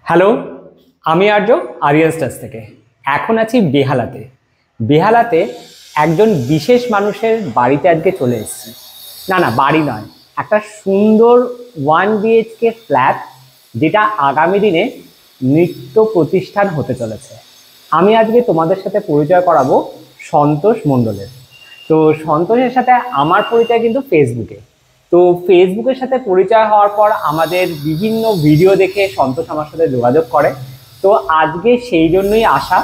Hello, আমি আর্য Aryan stars থেকে। এখন আছি বেহালাতে। বেহালাতে একজন বিশেষ মানুষের বাড়িতে আজকে চলে এসেছি। না বাড়ি নয়, একটা সুন্দর 1 BHK ফ্ল্যাট, যেটা আগামী দিনে নৃত্য প্রতিষ্ঠান হতে চলেছে। আমি আজকে তোমাদের সাথে পরিচয় করাবো সন্তোষ মণ্ডলের। তো সন্তোষের সাথে আমার পরিচয় কিন্তু ফেসবুকে। তো ফেসবুকের সাথে পরিচয় হওয়ার পর আমাদের বিভিন্ন ভিডিও দেখে সন্তোষ আমার সাথে যোগাযোগ করে। তো আজকে সেই জন্যই আসা।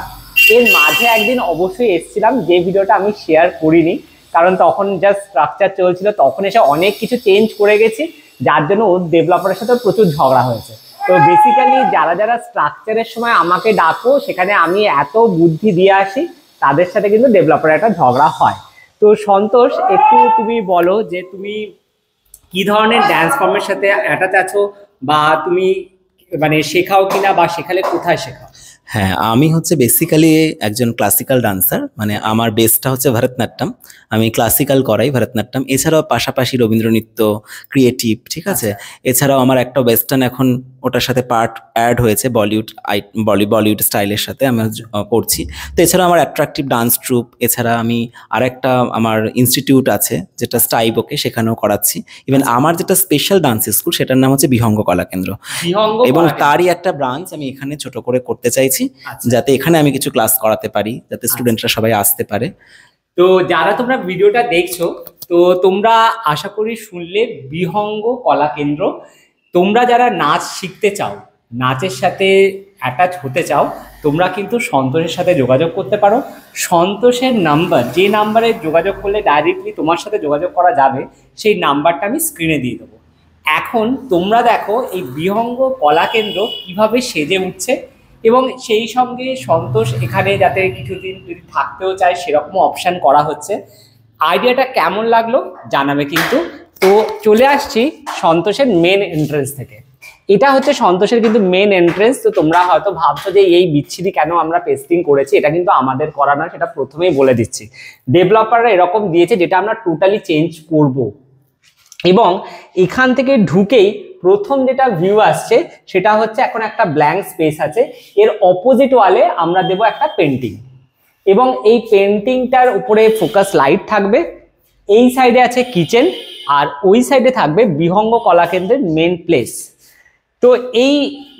এর মাঝে একদিন অবশ্যই এসেছিলাম, যে ভিডিওটা আমি শেয়ার করিনি, কারণ তখন জাস্ট স্ট্রাকচার চলছিল। তখন এসে অনেক কিছু চেঞ্জ করে গেছি, যার জন্য ওর ডেভেলপারের সাথে প্রচুর ঝগড়া হয়েছে। তো বেসিক্যালি যারা যারা স্ট্রাকচারের সময় আমাকে ডাকো, সেখানে আমি এত বুদ্ধি দিয়ে আসি, তাদের সাথে কিন্তু ডেভেলপারের একটা ঝগড়া হয়। তো সন্তোষ, একটু তুমি বলো যে তুমি কি ধরনের ড্যান্স ফর্মের সাথে অ্যাটাচ আছো, বা তুমি মানে শেখাও কিনা, বা শেখালে কোথায় শেখাও? হ্যাঁ, আমি হচ্ছে বেসিক্যালি একজন ক্লাসিক্যাল ডান্সার। মানে আমার বেসটা হচ্ছে ভরতনাট্যম। আমি ক্লাসিক্যাল করাই ভরতনাট্যম, এছাড়াও পাশাপাশি রবীন্দ্র নৃত্য, ক্রিয়েটিভ, ঠিক আছে। এছাড়াও আমার একটা ওয়েস্টার্ন এখন ওটার সাথে পার্ট অ্যাড হয়েছে, বলিউড স্টাইলের সাথে আমি করছি। তো এছাড়াও আমার অ্যাট্রাকটিভ ডান্স ট্রুপ, এছাড়া আমি আরেকটা আমার ইনস্টিটিউট আছে যেটা স্টাইবোকে, সেখানেও করাচ্ছি। ইভেন আমার যেটা স্পেশাল ডান্স স্কুল, সেটার নাম হচ্ছে বিহঙ্গ কলা কেন্দ্র, এবং তারই একটা ব্রাঞ্চ আমি এখানে ছোট করে করতে চাইছি, যাতে এখানে আমি কিছু ক্লাস করাতে পারি, যাতে স্টুডেন্টরা সবাই আসতে পারে। তো যারা তোমরা ভিডিওটা দেখছো, তো তোমরা আশা করি শুনলে বিহঙ্গ কলা কেন্দ্র। তোমরা যারা নাচ শিখতে চাও, নাচের সাথে অ্যাটাচ হতে চাও, তোমরা কিন্তু সন্তোষের সাথে যোগাযোগ করতে পারো। সন্তোষের নাম্বার, যে নাম্বারে যোগাযোগ করলে ডাইরেক্টলি তোমার সাথে যোগাযোগ করা যাবে, সেই নাম্বারটা আমি স্ক্রিনে দিয়ে দেবো। এখন তোমরা দেখো এই বিহঙ্গ কলা কেন্দ্র কীভাবে সেজে উঠছে, এবং সেই সঙ্গে সন্তোষ এখানে যাতে কিছুদিন যদি থাকতেও চায়, সেরকমও অপশান করা হচ্ছে। আইডিয়াটা কেমন লাগলো জানাবে কিন্তু। তো চলে আসছি সন্তোষের মেন এন্ট্রেন্স থেকে। এটা হচ্ছে সন্তোষের কিন্তু মেন এন্ট্রেন্স। তো তোমরা হয়তো ভাবছো যে এই বিচ্ছিরি কেন আমরা পেস্টিং করেছি, এটা কিন্তু আমাদের করা না, সেটা প্রথমেই বলে দিচ্ছি। ডেভেলপাররা এরকম দিয়েছে, যেটা আমরা টোটালি চেঞ্জ করব। এবং এখান থেকে ঢুকেই প্রথম যেটা ভিউ আসছে, সেটা হচ্ছে এখন একটা ব্ল্যাঙ্ক স্পেস আছে। এর অপোজিট ওয়ালে আমরা দেব একটা পেন্টিং, এবং এই পেন্টিংটার উপরে ফোকাস লাইট থাকবে। এই সাইডে আছে কিচেন, আর ওই সাইডে থাকবে বিহঙ্গ কলাকেন্দ্রের মেন প্লেস। তো এই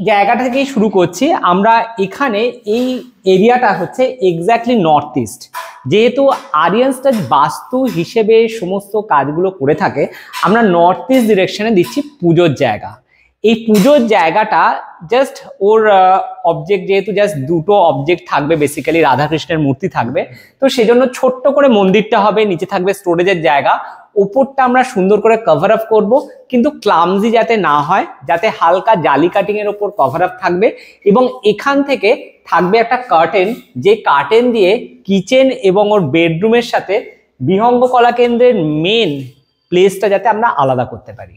জায়গাটা থেকেই শুরু করছি আমরা। এখানে এই এরিয়াটা হচ্ছে এক্স্যাক্টলি নর্থ ইস্ট। যেহেতু আরিয়ান স্টার বাস্তু হিসেবে সমস্ত কাজগুলো করে থাকে, আমরা নর্থ ইস্ট ডিরেকশনে দিচ্ছি পুজোর জায়গা। এই পুজোর জায়গাটা জাস্ট ওর অবজেক্ট, যেহেতু জাস্ট দুটো অবজেক্ট থাকবে, বেসিক্যালি রাধাকৃষ্ণের মূর্তি থাকবে, তো সেজন্য ছোট্ট করে মন্দিরটা হবে, নিচে থাকবে স্টোরেজের জায়গা, উপরটা আমরা সুন্দর করে কভার আপ করবো, কিন্তু ক্লামজি যাতে না হয়, যাতে হালকা জালি কাটিং এর উপর কভার আপ থাকবে। এবং এখান থেকে থাকবে একটা কার্টেন, যে কার্টেন দিয়ে কিচেন এবং ওর বেডরুমের সাথে বিহঙ্গ কলা কেন্দ্রের মেন প্লেসটা যাতে আমরা আলাদা করতে পারি।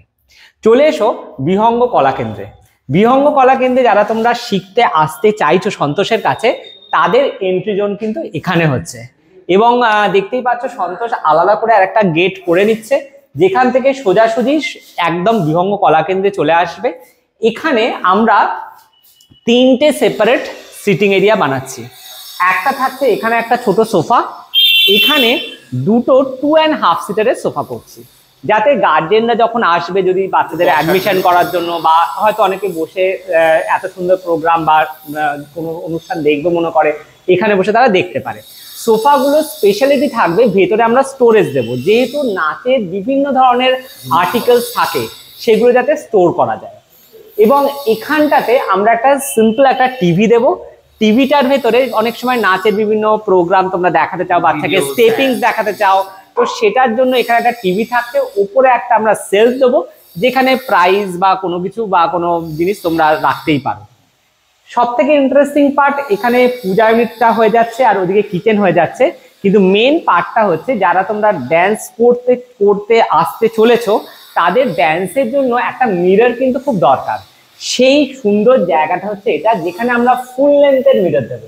চলে এসো বিহঙ্গ কলা কেন্দ্রে। বিহঙ্গ কলা কেন্দ্রে যারা তোমরা শিখতে আসতে চাইছো সন্তোষের কাছে, তাদের এন্ট্রি জোন কিন্তু এখানে হচ্ছে। এবং দেখতেই পাচ্ছ সন্তোষ আলাদা করে আরেকটা গেট করে নিচ্ছে, যেখান থেকে সোজাসুজি একদম বিহঙ্গ কলা কেন্দ্রে চলে আসবে। এখানে আমরা 3টে সেপারেট সিটিং এরিয়া বানাচ্ছি। একটা থাকছে এখানে একটা ছোট সোফা, এখানে দুটো 2.5 সিটারের সোফা করছি, যাতে গার্জেনরা যখন আসবে, যদি বাচ্চাদের অ্যাডমিশন করার জন্য, বা হয়তো অনেকে বসে এত সুন্দর প্রোগ্রাম বা কোনো অনুষ্ঠান দেখবে মনে করে, এখানে বসে তারা দেখতে পারে। সোফাগুলো স্পেশালিটি থাকবে, ভেতরে আমরা স্টোরেজ দেবো, যেহেতু নাচের বিভিন্ন ধরনের আর্টিকেলস থাকে, সেগুলো যাতে স্টোর করা যায়। এবং এখানটাতে আমরা একটা সিম্পল একটা টিভি দেবো। টিভিটার ভেতরে অনেক সময় নাচের বিভিন্ন প্রোগ্রাম তোমরা দেখাতে চাও, বাচ্চাকে স্টেপিংস দেখাতে চাও, তো সেটার জন্য এখানে একটা টিভি থাকতে, উপরে একটা আমরা সেলফ দেবো, যেখানে প্রাইজ বা কোনো কিছু বা কোনো জিনিস তোমরা রাখতেই পারো। সব থেকে ইন্টারেস্টিং পার্ট, এখানে পূজা ইউনিটটা হয়ে যাচ্ছে আর ওদিকে কিচেন হয়ে যাচ্ছে, কিন্তু মেন পার্টটা হচ্ছে যারা তোমরা ড্যান্স করতে আসতে চলেছো, তাদের ড্যান্সের জন্য একটা মিরর কিন্তু খুব দরকার। সেই সুন্দর জায়গাটা হচ্ছে এটা, যেখানে আমরা ফুল লেন্থের মিরর দেবো।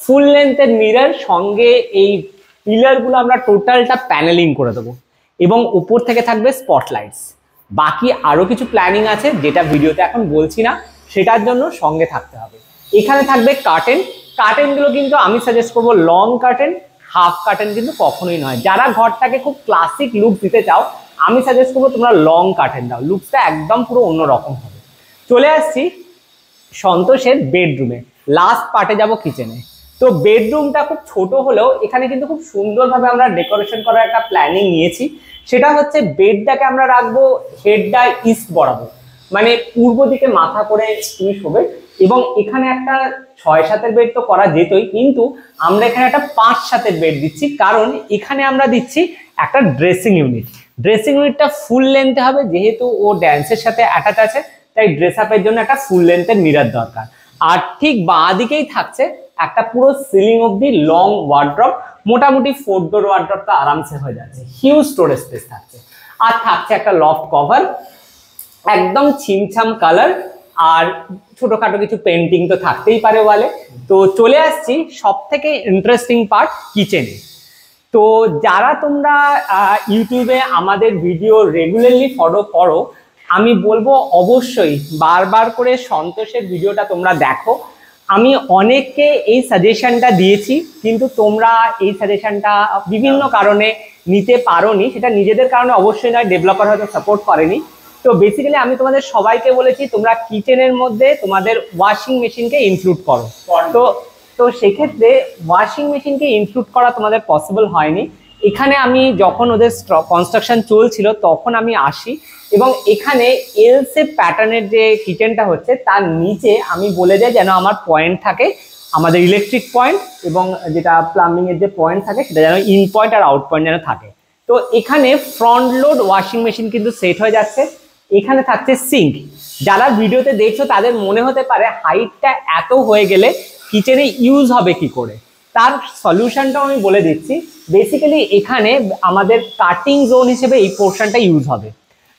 ফুল লেন্থের মিরর সঙ্গে এই পিলারগুলো আমরা টোটালটা প্যানেলিং করে দেবো, এবং উপর থেকে থাকবে স্পটলাইটস। বাকি আরো কিছু প্ল্যানিং আছে, যেটা ভিডিওতে এখন বলছি না। সেটার জন্য সঙ্গে থাকতে হবে। এখানে থাকবে কার্টেন। কার্টেনগুলো কিন্তু আমি সাজেস্ট করবো লং কার্টেন, হাফ কার্টেন কিন্তু কখনোই নয়। যারা ঘরটাকে খুব ক্লাসিক লুক দিতে চাও আমি সাজেস্ট করবো তোমরা লং কার্টেন দাও, লুকসটা একদম পুরো অন্যরকম হবে। চলে আসছি সন্তোষের বেডরুমে, লাস্ট পার্টে যাব কিচেনে। তো বেডরুমটা খুব ছোট হলেও এখানে কিন্তু খুব সুন্দরভাবে আমরা ডেকোরেশন করার একটা প্ল্যানিং নিয়েছি। সেটা হচ্ছে বেডটাকে আমরা রাখবো হেডটা ইস্ট বরাবর, মানে পূর্ব দিকে মাথা করে তুমি শোবে। এবং এখানে একটা 6-7 বেড তো করা যেতই, কিন্তু আমরা এখানে একটা 5-7 বেড দিচ্ছি, কারণ এখানে আমরা দিচ্ছি একটা ড্রেসিং ইউনিট। ড্রেসিং ইউনিটটা ফুল লেন্থে হবে, যেহেতু ও ড্যান্সের সাথে অ্যাটাচ আছে, তাই ড্রেস আপের জন্য একটা ফুল লেন্থের মিরর দরকার। আর ঠিক বাঁ দিকেই থাকছে একটা পুরো সিলিং অবধি লং ওয়ার্ড্রপ, মোটামুটি 4 ডোর ওয়ার্ড্রপটা আরামসে হয়ে যাচ্ছে, হিউজ স্টোরেজ স্পেস থাকছে। আর থাকছে একটা লফট কভার, একদম ছিমছাম কালার, আর ছোটখাটো কিছু পেন্টিং তো থাকতেই পারে ওয়ালে। তো চলে আসছি সব থেকে ইন্টারেস্টিং পার্ট, কিচেনে। তো যারা তোমরা ইউটিউবে আমাদের ভিডিও রেগুলারলি ফলো করো, আমি বলবো অবশ্যই বারবার করে সন্তোষের ভিডিওটা তোমরা দেখো। আমি অনেককে এই সাজেশনটা দিয়েছি, কিন্তু তোমরা এই সাজেশনটা বিভিন্ন কারণে নিতে পারোনি। সেটা নিজেদের কারণে অবশ্যই নয়, ডেভেলপার হয়তো সাপোর্ট করেনি। তো বেসিক্যালি আমি তোমাদের সবাইকে বলেছি তোমরা কিচেনের মধ্যে তোমাদের ওয়াশিং মেশিনকে ইনক্লুড করো। তো সেক্ষেত্রে ওয়াশিং মেশিনকে ইনক্লুড করা তোমাদের পসিবল হয়নি। এখানে আমি যখন ওদের কনস্ট্রাকশন চলছিল তখন আমি আসি, এবং এখানে এল শেপ প্যাটার্নের যে কিচেনটা হচ্ছে তার নিচে আমি বলে যাই যেন আমার পয়েন্ট থাকে, আমাদের ইলেকট্রিক পয়েন্ট এবং যেটা প্লাম্বিং এর যে পয়েন্ট থাকে সেটা যেন ইন পয়েন্ট আর আউট পয়েন্ট যেন থাকে। তো এখানে ফ্রন্ট লোড ওয়াশিং মেশিন কিন্তু সেট হয়ে যাচ্ছে। এখানে থাকছে সিঙ্ক। যারা ভিডিওতে দেখছো তাদের মনে হতে পারে হাইটটা এত হয়ে গেলে কিচেনে ইউজ হবে কি করে, তার সলিউশনটাও আমি বলে দিচ্ছি। বেসিক্যালি এখানে আমাদের কাটিং জোন হিসেবে এই পোর্শনটা ইউজ হবে,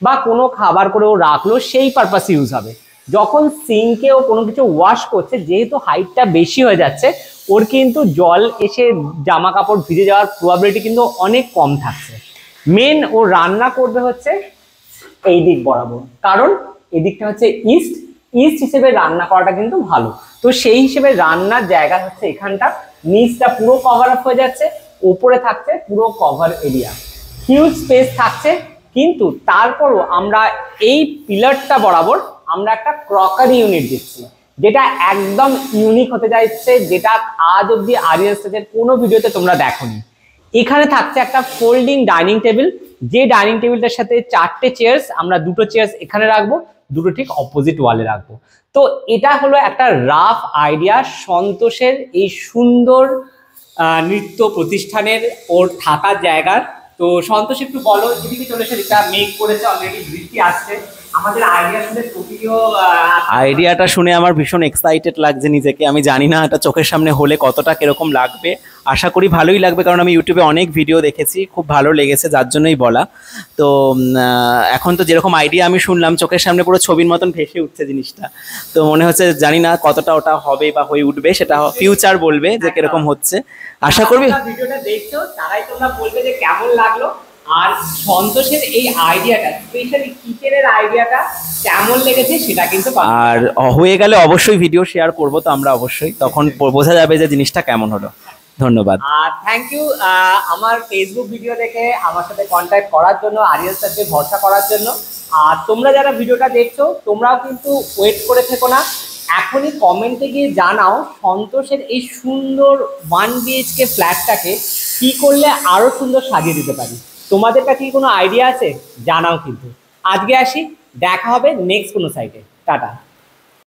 বা কোনো খাবার করেও রাখলো সেই পারপাসে ইউজ হবে। যখন সিঙ্কেও কোনো কিছু ওয়াশ করছে, যেহেতু হাইটটা বেশি হয়ে যাচ্ছে, ওর কিন্তু জল এসে জামা কাপড় ভিজে যাওয়ার প্রবাবিলিটি কিন্তু অনেক কম থাকছে। মেন ও রান্না করবে হচ্ছে এই দিক বরাবর, কারণ এদিকটা হচ্ছে ইস্ট, ইস্ট হিসেবে রান্না করাটা কিন্তু ভালো। তো সেই হিসেবে রান্নার জায়গা হচ্ছে এখানটা, নিচটা পুরো কভার আপ হয়ে যাচ্ছে, ওপরে থাকছে পুরো কভার এরিয়া, হিউজ স্পেস থাকছে। কিন্তু তারপরও আমরা এই পিলারটা বরাবর আমরা একটা ক্রকারি ইউনিট দিচ্ছি, যেটা একদম ইউনিক হতে যাচ্ছে, যেটা আজ অব্দি আরিয়ান স্টেজের কোনো ভিডিওতে তোমরা দেখোনি। এখানে থাকছে একটা ফোল্ডিং ডাইনিং টেবিল, যে ডাইনিং টেবিলটার সাথে 4টে চেয়ার্স, আমরা 2টো চেয়ার্স এখানে রাখবো, 2টো ঠিক অপোজিট ওয়ালে রাখবো। তো এটা হলো একটা রাফ আইডিয়া সন্তোষের এই সুন্দর নৃত্য প্রতিষ্ঠানের ওর থাকার জায়গার। তো সন্তোষ একটু বলো, এদিকে চলে এসে এটা মেক করেছে অলরেডি, বৃষ্টি আসছে, আমাদের আইডিয়া শুনে প্রতিও আইডিয়াটা শুনে আমার ভীষণ এক্সাইটেড লাগছে নিজেকে। আমি জানি না এটা চোখের সামনে হলে কতটা কিরকম লাগবে, আশা করি ভালোই লাগবে, কারণ আমি ইউটিউবে অনেক ভিডিও দেখেছি, খুব ভালো লেগেছে, যার জন্যই বলা। তো এখন তো যেরকম আইডিয়া আমি শুনলাম, চোখের সামনে পুরো ছবির মতন ভেসে উঠছে জিনিসটা। তো মনে হচ্ছে জানি না কতটা ওটা হবে বা হয়ে উঠবে, সেটা ফিউচার বলবে যে কিরকম হচ্ছে। আশা করবি ভিডিওটা দেখছো তারাই তোমরা বলবে যে কেমন লাগলো, আর সন্তোষের এই আইডিয়াটা, স্পেশালি কিচেনের আইডিয়াটা কেমন লেগেছে সেটা কিন্তু। আর হয়ে গেলে অবশ্যই ভিডিও শেয়ার করবো তো আমরা, অবশ্যই তখন বোঝা যাবে যে জিনিসটা কেমন হলো। ধন্যবাদ। আর থ্যাংক ইউ আমার ফেসবুক ভিডিও দেখে আমার সাথে কন্ট্যাক্ট করার জন্য, আরিয়ান স্যারকে ভরসা করার জন্য। আর তোমরা যারা ভিডিওটা দেখছো তোমরাও কিন্তু ওয়েট করে থেকো না, এখনই কমেন্টে গিয়ে জানাও সন্তোষের এই সুন্দর 1 BHK ফ্ল্যাটটাকে কি করলে আরো সুন্দর সাজিয়ে দিতে পারি। তোমাদের কাছে কি কোনো আইডিয়া আছে জানাও কিন্তু। আজকে আসি, দেখা হবে নেক্সট কোনো সাইটে। টাটা।